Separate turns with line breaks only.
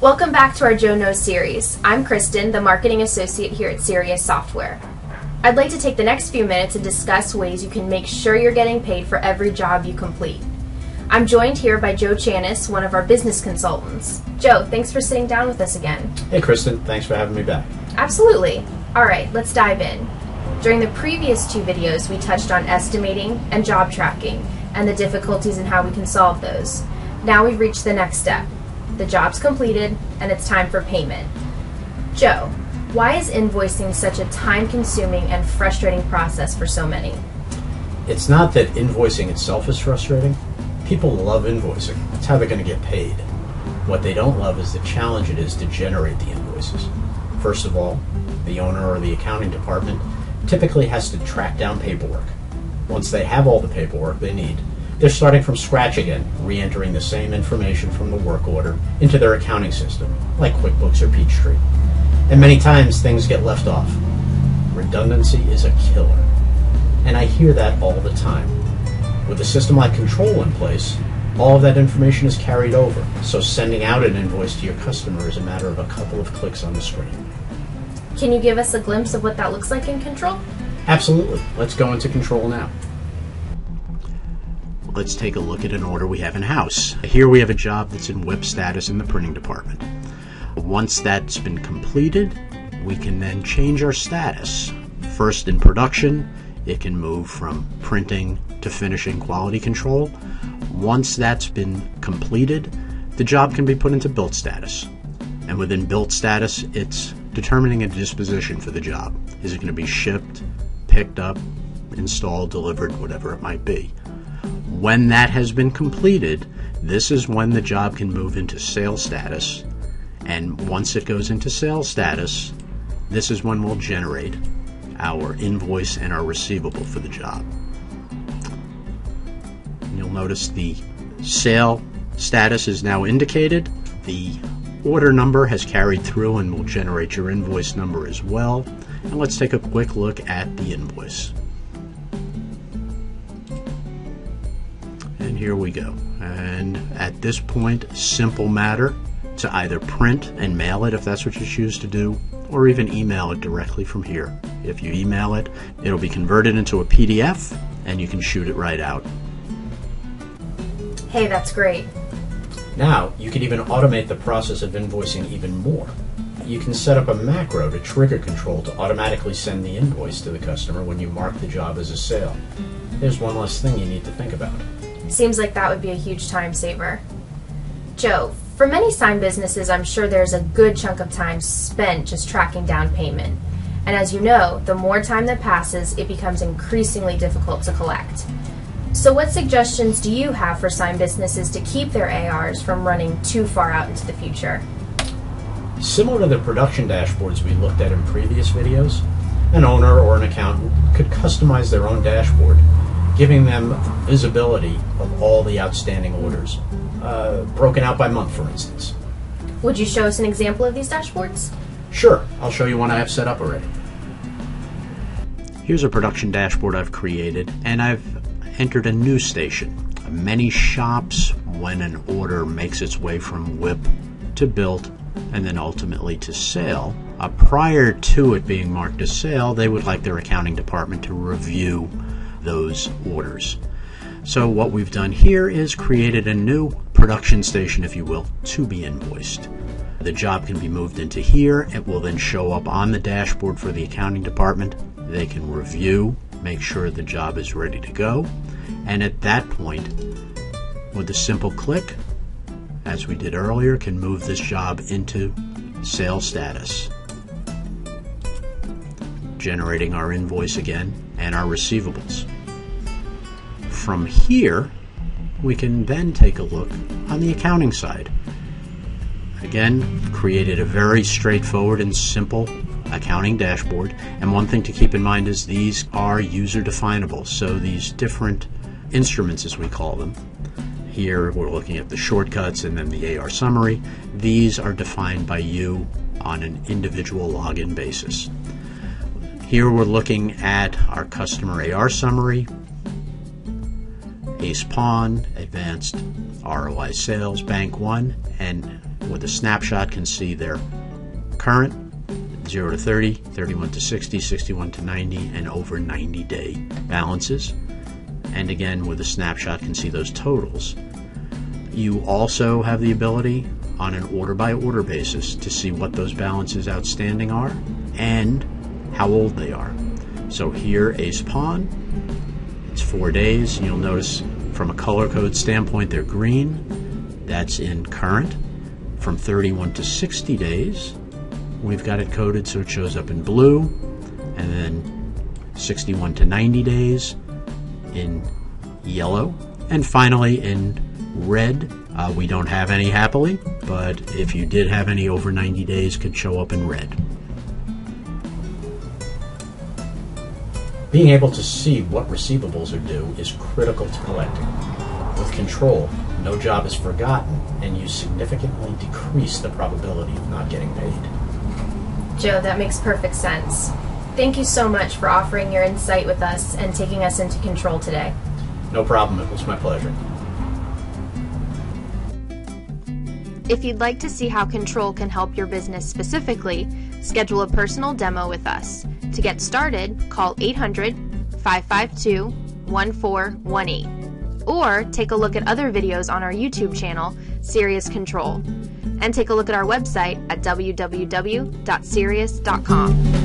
Welcome back to our Joe Knows series. I'm Kristen, the Marketing Associate here at Sirius Software. I'd like to take the next few minutes and discuss ways you can make sure you're getting paid for every job you complete. I'm joined here by Joe Chanis, one of our business consultants. Joe, thanks for sitting down with us again.
Hey Kristen, thanks for having me back.
Absolutely. Alright, let's dive in. During the previous two videos, we touched on estimating and job tracking and the difficulties in how we can solve those. Now we've reached the next step. The job's completed, and it's time for payment. Joe, why is invoicing such a time-consuming and frustrating process for so many?
It's not that invoicing itself is frustrating. People love invoicing. That's how they're going to get paid. What they don't love is the challenge it is to generate the invoices. First of all, the owner or the accounting department typically has to track down paperwork. Once they have all the paperwork they need, they're starting from scratch again, re-entering the same information from the work order into their accounting system, like QuickBooks or Peachtree. And many times things get left off. Redundancy is a killer. And I hear that all the time. With a system like Control in place, all of that information is carried over, so sending out an invoice to your customer is a matter of a couple of clicks on the screen.
Can you give us a glimpse of what that looks like in Control?
Absolutely. Let's go into Control now. Let's take a look at an order we have in-house. Here we have a job that's in WIP status in the printing department. Once that's been completed, we can then change our status. First, in production, it can move from printing to finishing quality control. Once that's been completed, the job can be put into built status. And within built status, it's determining a disposition for the job. Is it going to be shipped, picked up, installed, delivered, whatever it might be. When that has been completed, this is when the job can move into sales status. And once it goes into sales status, this is when we'll generate our invoice and our receivable for the job. You'll notice the sale status is now indicated. The order number has carried through and will generate your invoice number as well. And let's take a quick look at the invoice. And here we go. And at this point, simple matter to either print and mail it if that's what you choose to do, or even email it directly from here. If you email it, it'll be converted into a PDF and you can shoot it right out.
Hey, that's great.
Now, you can even automate the process of invoicing even more. You can set up a macro to trigger Control to automatically send the invoice to the customer when you mark the job as a sale. There's one less thing you need to think about.
Seems like that would be a huge time saver. Joe, for many sign businesses, I'm sure there's a good chunk of time spent just tracking down payment. And as you know, the more time that passes, it becomes increasingly difficult to collect. So what suggestions do you have for sign businesses to keep their ARs from running too far out into the future?
Similar to the production dashboards we looked at in previous videos, an owner or an accountant could customize their own dashboard, giving them visibility of all the outstanding orders, broken out by month, for instance.
Would you show us an example of these dashboards?
Sure, I'll show you one I have set up already. Here's a production dashboard I've created, and I've entered a new station. Many shops, when an order makes its way from WIP to built and then ultimately to sale, prior to it being marked as sale, they would like their accounting department to review those orders. So what we've done here is created a new production station, if you will, to be invoiced. The job can be moved into here. It will then show up on the dashboard for the accounting department. They can review, make sure the job is ready to go, and at that point, with a simple click, as we did earlier, can move this job into sales status, generating our invoice again and our receivables. From here, we can then take a look on the accounting side. Again, created a very straightforward and simple accounting dashboard, and one thing to keep in mind is these are user definable, so these different instruments, as we call them, here we're looking at the shortcuts and then the AR summary. These are defined by you on an individual login basis. Here we're looking at our customer AR summary, Ace Pawn, Advanced ROI Sales, Bank One, and with a snapshot can see their current 0 to 30, 31 to 60, 61 to 90, and over 90-day balances. And again, with a snapshot can see those totals. You also have the ability on an order-by-order basis to see what those balances outstanding are and how old they are. So here, Ace Pawn, it's 4 days. You'll notice from a color code standpoint, they're green. That's in current. From 31 to 60 days, we've got it coded so it shows up in blue. And then 61 to 90 days in yellow. And finally, in red. We don't have any happily, but if you did have any over 90 days, could show up in red. Being able to see what receivables are due is critical to collecting. With control, no job is forgotten, and you significantly decrease the probability of not getting paid.
Joe, that makes perfect sense. Thank you so much for offering your insight with us and taking us into control today.
No problem. It was my pleasure.
If you'd like to see how Control can help your business specifically, schedule a personal demo with us. To get started, call 800-552-1418 or take a look at other videos on our YouTube channel, Serious Control, and take a look at our website at www.serious.com.